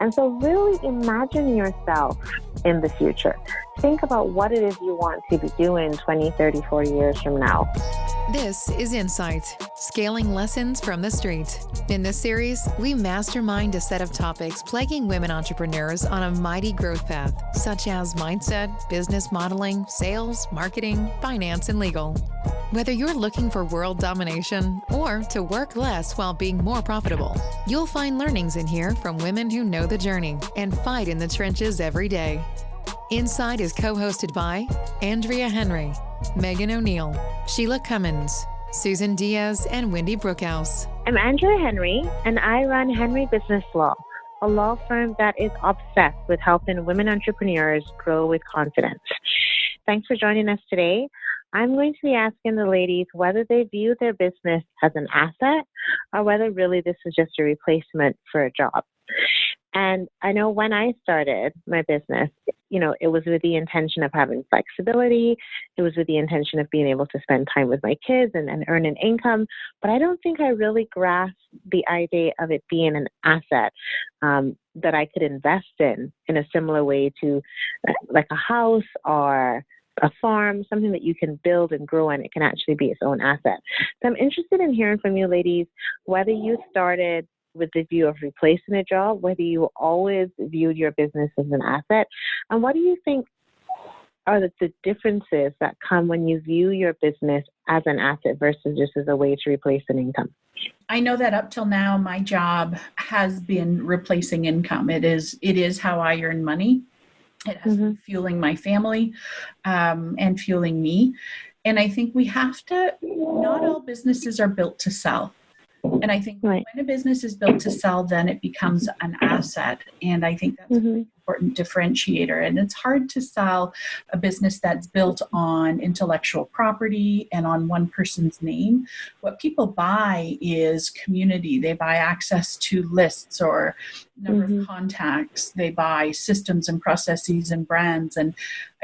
And so really imagine yourself in the future. Think about what it is you want to be doing 20, 30, 40 years from now. This is Insight, scaling lessons from the street. In this series, we mastermind a set of topics plaguing women entrepreneurs on a mighty growth path, such as mindset, business modeling, sales, marketing, finance, and legal. Whether you're looking for world domination or to work less while being more profitable, you'll find learnings in here from women who know the journey and fight in the trenches every day. Inside is co-hosted by Andrea Henry, Megan O'Neill, Sheila Cummins, Susan Diaz, and Wendy Brookhouse. I'm Andrea Henry, and I run Henry Business Law, a law firm that is obsessed with helping women entrepreneurs grow with confidence. Thanks for joining us today. I'm going to be asking the ladies whether they view their business as an asset or whether really this is just a replacement for a job. And I know when I started my business, it was with the intention of having flexibility. It was with the intention of being able to spend time with my kids and earn an income. But I don't think I really grasped the idea of it being an asset that I could invest in a similar way to like a house or a farm, something that you can build and grow and it can actually be its own asset. So I'm interested in hearing from you ladies, whether you started with the view of replacing a job, whether you always viewed your business as an asset, and what do you think are the differences that come when you view your business as an asset versus just as a way to replace an income? I know that up till now, my job has been replacing income. It is how I earn money. It has been fueling my family and fueling me. And I think we have to, not all businesses are built to sell. And I think when a business is built to sell, then it becomes an asset. And I think that's a really important differentiator. And it's hard to sell a business that's built on intellectual property and on one person's name. What people buy is community. They buy access to lists or number of contacts. They buy systems and processes and brands. And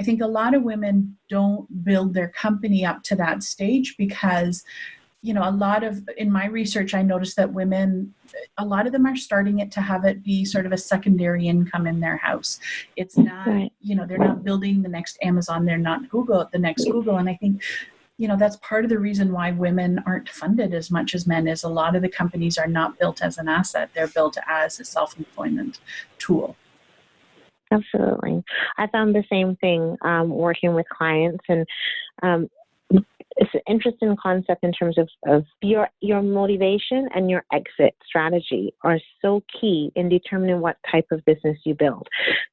I think a lot of women don't build their company up to that stage because in my research, I noticed that women, a lot of them are starting it to have it be sort of a secondary income in their house. It's not, they're not building the next Amazon. They're not the next Google. And I think, that's part of the reason why women aren't funded as much as men is a lot of the companies are not built as an asset. They're built as a self-employment tool. Absolutely. I found the same thing working with clients, and it's an interesting concept in terms of your motivation and your exit strategy are so key in determining what type of business you build.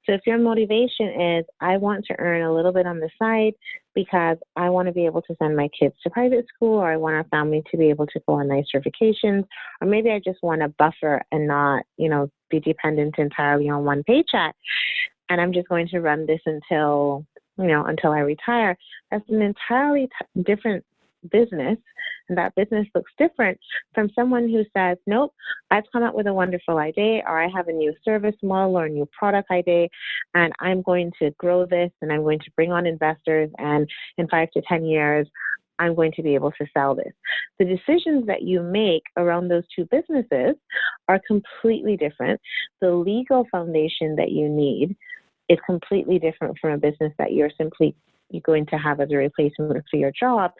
So if your motivation is, I want to earn a little bit on the side because I want to be able to send my kids to private school, or I want our family to be able to go on nicer vacations, or maybe I just want a buffer and not, be dependent entirely on one paycheck, and I'm just going to run this until I retire, that's an entirely different business. And that business looks different from someone who says, nope, I've come up with a wonderful idea, or I have a new service model or a new product idea, and I'm going to grow this and I'm going to bring on investors. And in 5 to 10 years, I'm going to be able to sell this. The decisions that you make around those two businesses are completely different. The legal foundation that you need is completely different from a business that you're going to have as a replacement for your job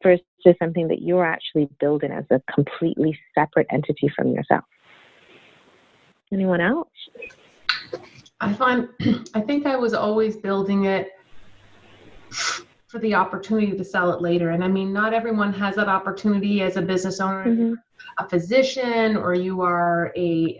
versus something that you're actually building as a completely separate entity from yourself. Anyone else? I think I was always building it for the opportunity to sell it later. And I mean, not everyone has that opportunity as a business owner, a physician, or you are a,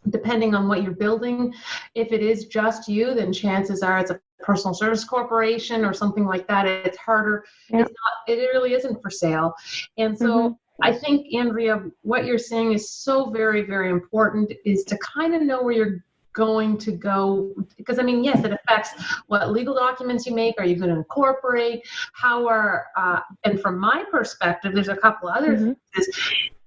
depending on what you're building. If it is just you, then chances are it's a personal service corporation or something like that. It's harder. Yep. It really isn't for sale. And so I think, Andrea, what you're saying is so very, very important, is to kind of know where you're going to go, because yes, it affects what legal documents you make. Are you going to incorporate? And from my perspective, there's a couple other things.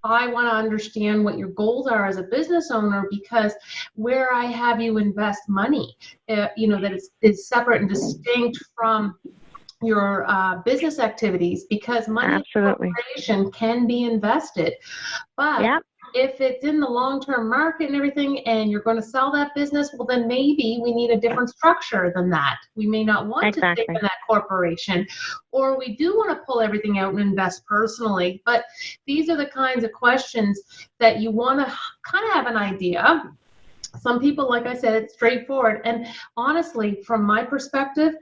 I want to understand what your goals are as a business owner, because where I have you invest money, that is separate and distinct from your business activities, because money in a corporation can be invested, but if it's in the long-term market and everything, and you're going to sell that business, well, then maybe we need a different structure than that. We may not want to stay in that corporation, or we do want to pull everything out and invest personally. But these are the kinds of questions that you want to kind of have an idea. Some people, like I said, it's straightforward. And honestly, from my perspective,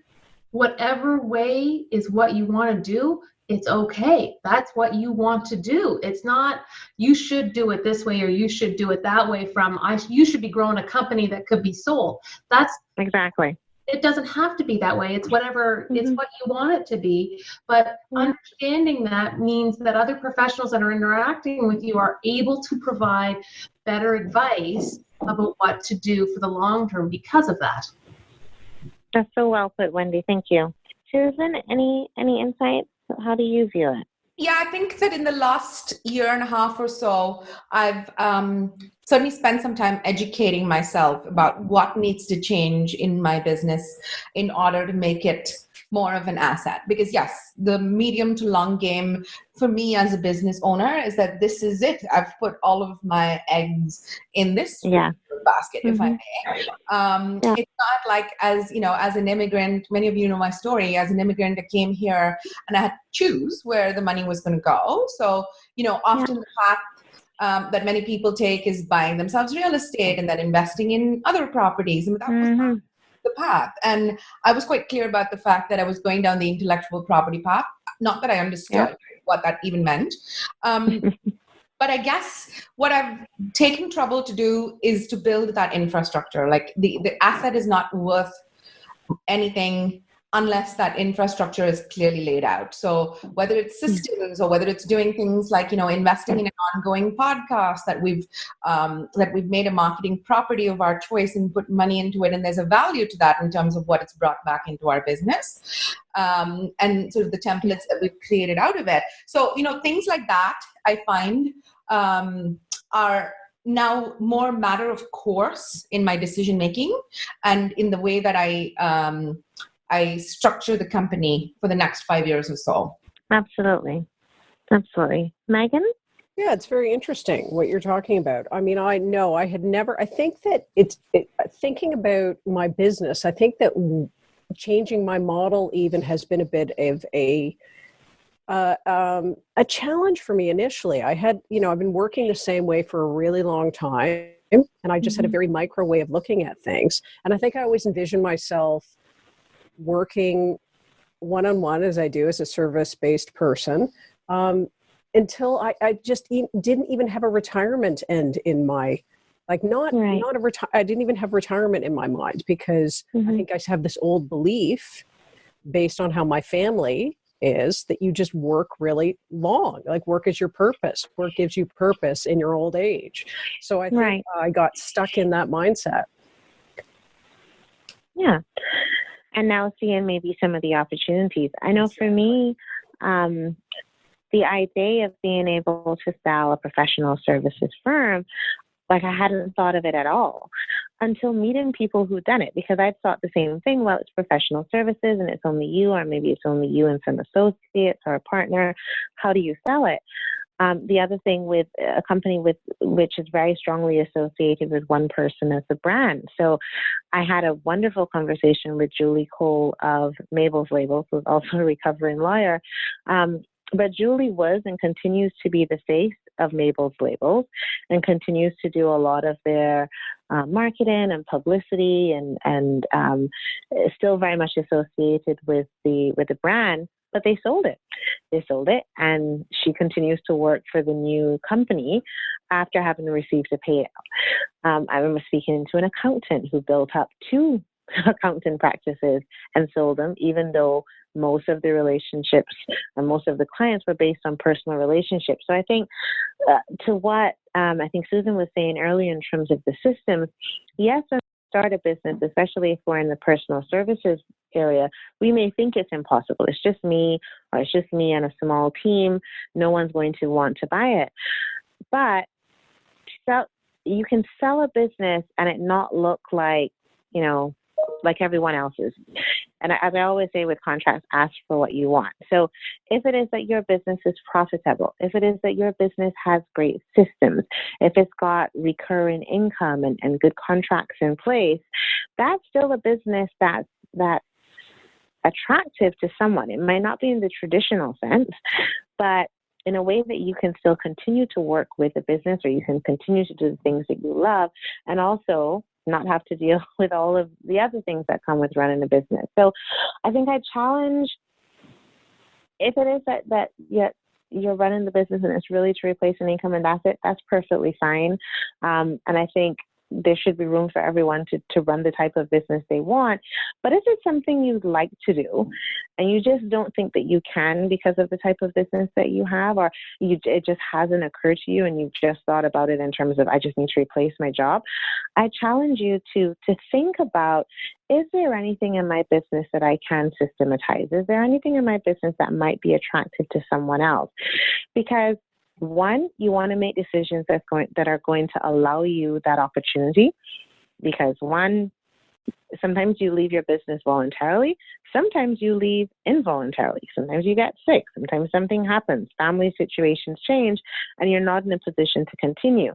whatever way is what you want to do, it's okay. That's what you want to do. It's not, you should do it this way or you should do it that way, from you should be growing a company that could be sold. That's exactly. It doesn't have to be that way. It's whatever, it's what you want it to be. But understanding that means that other professionals that are interacting with you are able to provide better advice about what to do for the long term because of that. That's so well put, Wendy. Thank you. Susan, any insights? How do you view it? Yeah, I think that in the last year and a half or so, I've certainly spent some time educating myself about what needs to change in my business in order to make it more of an asset. Because yes, the medium to long game for me as a business owner is that this is it. I've put all of my eggs in this basket, if I may. It's not like, as you know, as an immigrant, many of you know my story. As an immigrant, I came here and I had to choose where the money was going to go. So, you know, often the path that many people take is buying themselves real estate and then investing in other properties. And that was not the path. And I was quite clear about the fact that I was going down the intellectual property path. Not that I understood what that even meant. But I guess what I've taken trouble to do is to build that infrastructure. Like the asset is not worth anything unless that infrastructure is clearly laid out. So whether it's systems or whether it's doing things like, you know, investing in an ongoing podcast that we've made a marketing property of our choice and put money into it. And there's a value to that in terms of what it's brought back into our business, and sort of the templates that we've created out of it. So, you know, things like that I find are now more matter of course in my decision making and in the way that I structure the company for the next 5 years or so. Absolutely. Megan? Yeah, it's very interesting what you're talking about. I mean, I think that thinking about my business, I think that changing my model even has been a bit of a challenge for me initially. I've been working the same way for a really long time, and I just had a very micro way of looking at things. And I think I always envisioned myself working one-on-one as I do as a service-based person, until I just didn't even have a retirement end in my, I didn't even have retirement in my mind, because I think I have this old belief based on how my family is that you just work really long, like work is your purpose. Work gives you purpose in your old age. So I think I got stuck in that mindset. Yeah. And now seeing maybe some of the opportunities. I know for me, the idea of being able to sell a professional services firm, like I hadn't thought of it at all until meeting people who've done it, because I'd thought the same thing. Well, it's professional services and it's only you, or maybe it's only you and some associates or a partner. How do you sell it? The other thing with a company which is very strongly associated with one person as a brand. So I had a wonderful conversation with Julie Cole of Mabel's Labels, who's also a recovering lawyer. But Julie was and continues to be the face of Mabel's Labels and continues to do a lot of their marketing and publicity and is still very much associated with the brand. But they sold it, and she continues to work for the new company after having received a payout. I remember speaking to an accountant who built up 2 accounting practices and sold them, even though most of the relationships and most of the clients were based on personal relationships. So I think to what I think Susan was saying earlier in terms of the systems, yes, start a business, especially if we're in the personal services area, we may think it's impossible. It's just me, or it's just me and a small team. No one's going to want to buy it. But you can sell a business and it not look like, you know, like everyone else's. And as I always say with contracts, ask for what you want. So if it is that your business is profitable, if it is that your business has great systems, if it's got recurring income and good contracts in place, that's still a business that's attractive to someone. It might not be in the traditional sense, but in a way that you can still continue to work with a business, or you can continue to do the things that you love, and also not have to deal with all of the other things that come with running a business. So I think I challenge, if it is that you're running the business and it's really to replace an income and that's it, that's perfectly fine. And I think there should be room for everyone to run the type of business they want. But if it's something you'd like to do and you just don't think that you can because of the type of business that you have, or it just hasn't occurred to you and you've just thought about it in terms of, I just need to replace my job, I challenge you to think about, is there anything in my business that I can systematize? Is there anything in my business that might be attractive to someone else? Because one, you want to make decisions that are going to allow you that opportunity, because one, sometimes you leave your business voluntarily. Sometimes you leave involuntarily. Sometimes you get sick. Sometimes something happens. Family situations change, and you're not in a position to continue.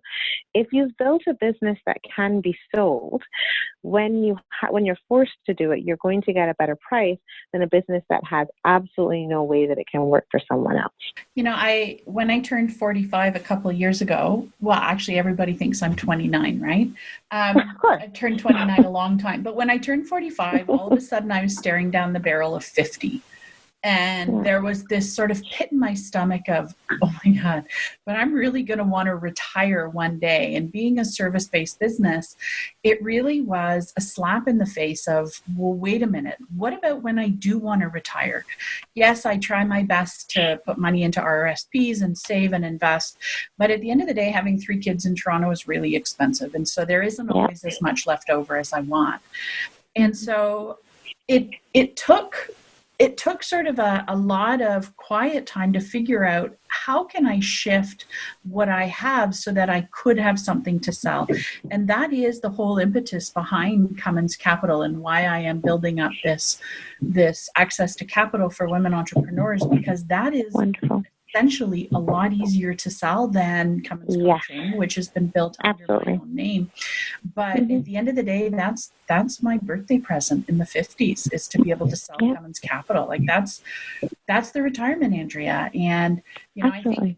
If you've built a business that can be sold, when you're forced to do it, you're going to get a better price than a business that has absolutely no way that it can work for someone else. You know, when I turned 45 a couple of years ago, well, actually everybody thinks I'm 29, right? Of course. I turned 29 a long time. But when I turned 45, all of a sudden I was staring down the barrel of 50. And there was this sort of pit in my stomach of, oh my God, but I'm really going to want to retire one day. And being a service-based business, it really was a slap in the face of, well, wait a minute. What about when I do want to retire? Yes, I try my best to put money into RRSPs and save and invest. But at the end of the day, having 3 kids in Toronto is really expensive. And so there isn't always as much left over as I want. And so it took sort of a lot of quiet time to figure out, how can I shift what I have so that I could have something to sell? And that is the whole impetus behind Cummins Capital and why I am building up this access to capital for women entrepreneurs, because that is wonderful. Essentially a lot easier to sell than Cummins Coaching, which has been built under my own name. But at the end of the day, that's my birthday present in the 50s, is to be able to sell Cummins Capital. Like that's the retirement, Andrea. And you know, I think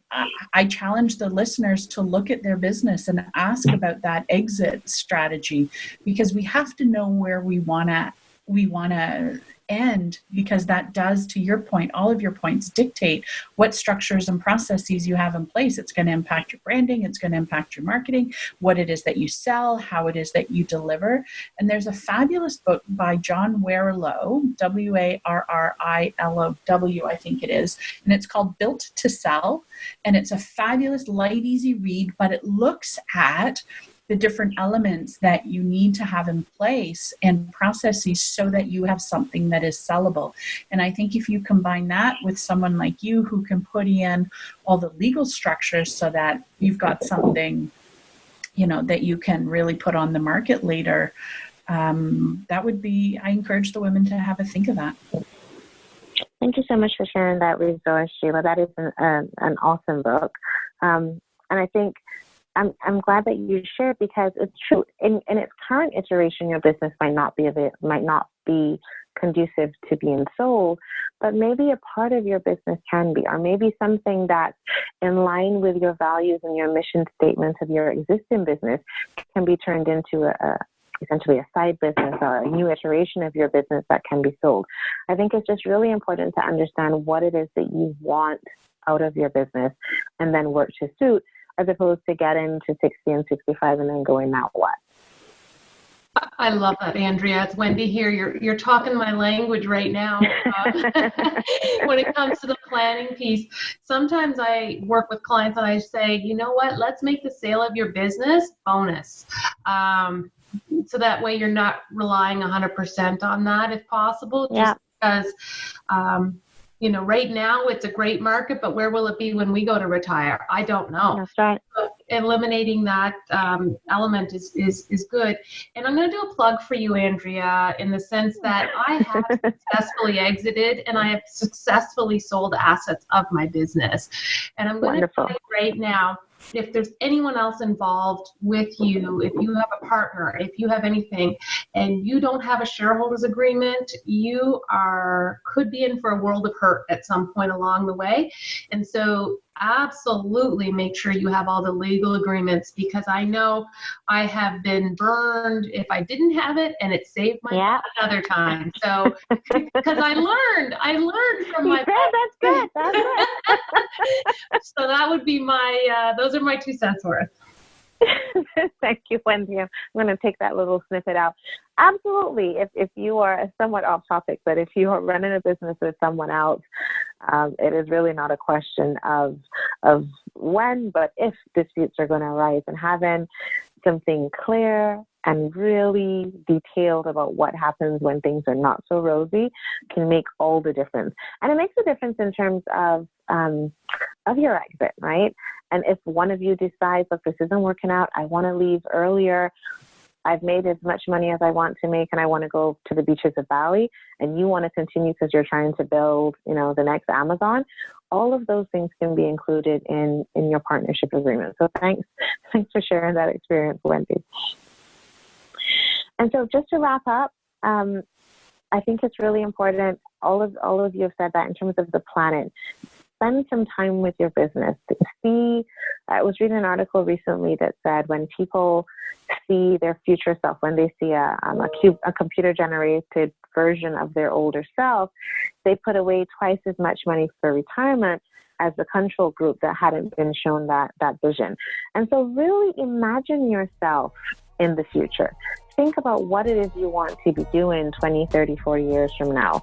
I challenge the listeners to look at their business and ask about that exit strategy, because we have to know where we want to end, because that does, to your point, all of your points dictate what structures and processes you have in place. It's going to impact your branding. It's going to impact your marketing, what it is that you sell, how it is that you deliver. And there's a fabulous book by John Warrilow, Warrilow, I think it is. And it's called Built to Sell. And it's a fabulous, light, easy read, but it looks at the different elements that you need to have in place and processes so that you have something that is sellable. And I think if you combine that with someone like you who can put in all the legal structures so that you've got something, you know, that you can really put on the market later, that would be, I encourage the women to have a think of that. Thank you so much for sharing that resource, Sheila. That is an awesome book. And I think I'm glad that you shared, because it's true. In its current iteration, your business might not be conducive to being sold, but maybe a part of your business can be, or maybe something that's in line with your values and your mission statements of your existing business can be turned into essentially a side business or a new iteration of your business that can be sold. I think it's just really important to understand what it is that you want out of your business and then work to suit, as opposed to getting to 60 and 65 and then going, now what? I love that, Andrea. It's Wendy here. You're talking my language right now. When it comes to the planning piece, sometimes I work with clients and I say, you know what, let's make the sale of your business bonus. So that way you're not relying 100% on that if possible, just because right now it's a great market, but where will it be when we go to retire? I don't know. That's right. So eliminating that element is good. And I'm going to do a plug for you, Andrea, in the sense that I have successfully exited and I have successfully sold assets of my business. And I'm going to tell you right now, if there's anyone else involved with you, if you have a partner, if you have anything, and you don't have a shareholders agreement, you could be in for a world of hurt at some point along the way. And so absolutely make sure you have all the legal agreements, because I know I have been burned if I didn't have it, and it saved my butt another time. So because I learned from my that's good. That's good. So that would be those are my 2 cents worth. Thank you, Wendy. I'm going to take that little snippet out. Absolutely. If you are somewhat off topic, but if you are running a business with someone else, it is really not a question of when, but if disputes are going to arise, and having something clear and really detailed about what happens when things are not so rosy can make all the difference. And it makes a difference in terms of your exit, right? And if one of you decides, look, this isn't working out, I want to leave earlier, I've made as much money as I want to make, and I want to go to the beaches of Bali, and you want to continue because you're trying to build, the next Amazon, all of those things can be included in your partnership agreement. So thanks for sharing that experience, Wendy. And so just to wrap up, I think it's really important, all of you have said that in terms of the planet. Spend some time with your business. I was reading an article recently that said when people see their future self, when they see a computer-generated version of their older self, they put away twice as much money for retirement as the control group that hadn't been shown that vision. And so really imagine yourself in the future. Think about what it is you want to be doing 20, 30, 40 years from now,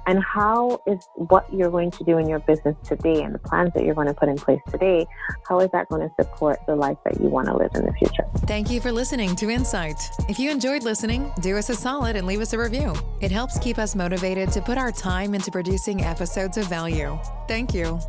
and how is what you're going to do in your business today and the plans that you're going to put in place today, how is that going to support the life that you want to live in the future? Thank you for listening to Insight. If you enjoyed listening, do us a solid and leave us a review. It helps keep us motivated to put our time into producing episodes of value. Thank you.